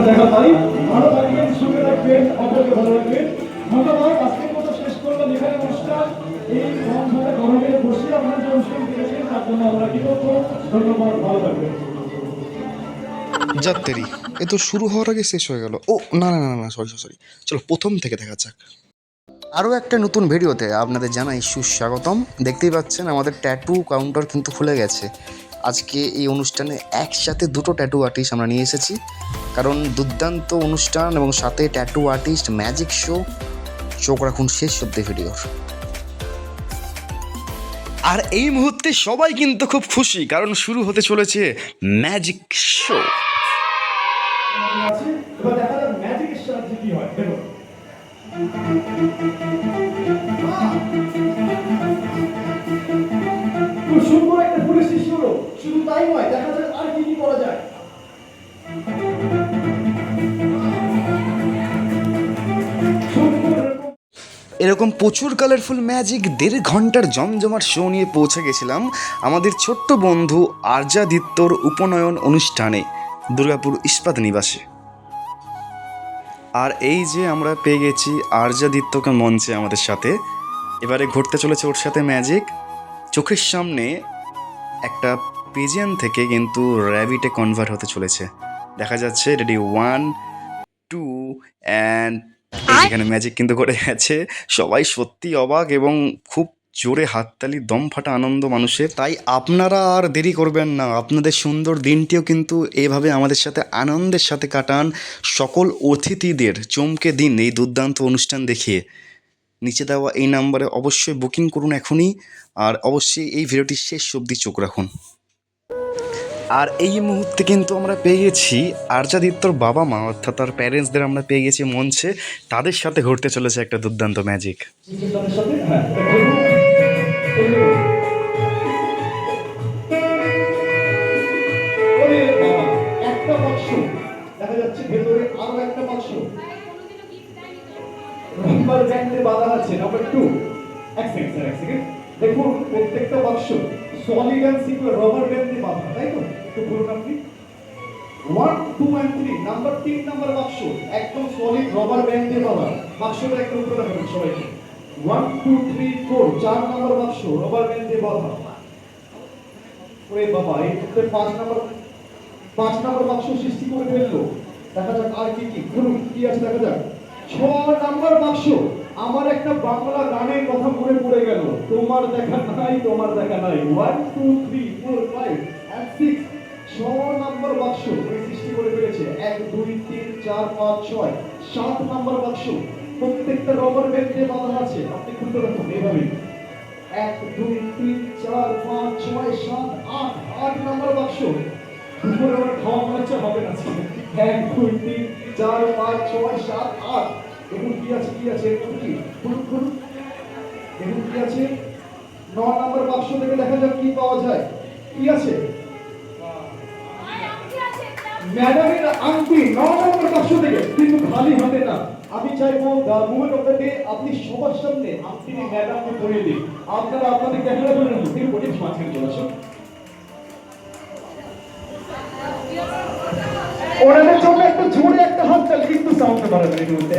দেখা পাই ভালো থাকবেন, সুখে থাকবেন, অপরকে ভালো রাখবেন। ধন্যবাদ। আজকের মতো শেষ করলাম এখানে অনুষ্ঠান। এই ধরে গরমে বসে আপনারা যে অনুষ্ঠান করেছেন তার জন্য আমরা কৃতজ্ঞ। ধন্যবাদ, ভালো থাকবেন। যাত্রী এ তো শুরু হওয়ার আগে শেষ হয়ে গেল। ও না না না না, সরি সরি, চলো প্রথম থেকে দেখা যাক। আরও একটা নতুন ভিডিওতে আপনাদের জানাই সুস্বাগতম। দেখতেই পাচ্ছেন আমাদের ট্যাটু কাউন্টার কিন্তু খুলে গেছে। আজকে এই অনুষ্ঠানে একসাথে দুটো ট্যাটু আর্টিস্ট আমরা নিয়ে এসেছি, কারণ দুর্দান্ত অনুষ্ঠান এবং সাথে ট্যাটু আর্টিস্ট, ম্যাজিক শো। চোখ রাখুন শেষ অব্দি ভিডিওর। আর এই মুহূর্তে সবাই কিন্তু খুব খুশি, কারণ শুরু হতে চলেছে ম্যাজিক শো। এবার দেখা যাক ম্যাজিকের সাহায্যে কি হয়। দেখো খুব সুন্দর একটা ফুলের সৃষ্টি হলো। শুধু তাই নয়, দেখা যাক আর কি কি করা যায়। এরকম প্রচুর কালারফুল ম্যাজিক 1.5 ঘন্টার জমজমাট শো নিয়ে পৌঁছে গেছিলাম আমাদের ছোট্ট বন্ধু আর্যাদিত্যর উপনয়ন অনুষ্ঠানে দুর্গাপুর ইস্পাত নিবাসে। আর এই যে আমরা পেয়ে গেছি আর্যাদিত্যকে মঞ্চে আমাদের সাথে। এবারে ঘটতে চলেছে ওর সাথে ম্যাজিক। চোখের সামনে একটা পিজিয়ন থেকে কিন্তু র্যাবিটে কনভার্ট হতে চলেছে। দেখা যাচ্ছে রেডি 1 2 অ্যান্ড এখানে ম্যাজিক কিন্তু করে গেছে। সবাই সত্যি অবাক এবং খুব জোরে হাততালি, দম ফাটা আনন্দ মানুষের। তাই আপনারা আর দেরি করবেন না, আপনাদের সুন্দর দিনটিও কিন্তু এইভাবে আমাদের সাথে আনন্দের সাথে কাটান। সকল অতিথিদের চমকে দিন এই দুর্দান্ত অনুষ্ঠান দেখিয়ে। নিচে দেওয়া এই নাম্বারে অবশ্যই বুকিং করুন এখনই, আর অবশ্যই এই ভিডিওটি শেষ অবধি চোখ রাখুন। আর এই মুহূর্তে কিন্তু আমরা পেয়ে গেছি আর্যাদিত্যর বাবা মা, অর্থাৎ তার প্যারেন্টসদের আমরা পেয়ে গেছি মঞ্চে। তাদের সাথে ঘটতে চলেছে একটা দুর্দান্ত ম্যাজিক। একটা বাক্স দেখা যাচ্ছে, ভেতরে আরো একটা বাক্স নাম্বার ব্যান্ডে বাঁধা আছে। নাম্বার 2, এক সেকেন্ড দেখুন, প্রত্যেকটা বাক্স সলিড এন্ড সিকিউর রবার ব্যান্ডে বাঁধা, তাই তো? একটু বলুন আপনি। 1 2 and 3 নাম্বার 3 নাম্বার বাক্স একদম সলিড রবার ব্যান্ডে বাঁধা। বাক্সটা একটু উপরে রাখুন সবাইকে। 1 2 3 4 4 নাম্বার বাক্স রবার ব্যান্ডে বাঁধা। ওরে বাবা, এই 5 নাম্বার বাক্স সৃষ্টি করে ফেললো। দেখা যাক আর কি কি খুলুন, কি আছে দেখা যাক। 6 নাম্বার বাক্স, আমার একটা বাংলা গানের কথা মনে পড়ে গেল। তোমার দেখা নাই, তোমার দেখা নাই। 1 2 3 4 5 and 6 6 নাম্বার বাক্স সৃষ্টি করে ফেলেছে। 1 2 3 4 5 6 7 নাম্বার বাক্স, প্রত্যেকটা রবার ব্যান্ড দিয়ে বাঁধা আছে। আপনি খুলতে রাখুন এইভাবে। 1 2 3 4 5 6 7 8 8 নাম্বার বাক্স। দুপুরে আমার খাওয়া মনে হচ্ছে হবে না। 1 2 3 4 5 6 7 8 দেখুন কি আছে, কি আছে কি দেখুন কি আছে। 9 নাম্বার বাক্স থেকে দেখা যাক কি পাওয়া যায়। কি আছে? ম্যাডামের আংটি 9 নম্বর বাক্স থেকে, কিন্তু খালি হাতে না। আমি চাইবো the movement of the day আপনি সবার সামনে আংটি ম্যাডামকে পরিয়ে দিন। আপনারা আপনাদের ক্যামেরা ধরে নিন, তিনি কোটিং মাঝখানে চলে আসুন। ওনাদের জন্য একটা জোরে একটা হাত চাল, কিন্তু সাউন্ড পারেন এই মুহূর্তে।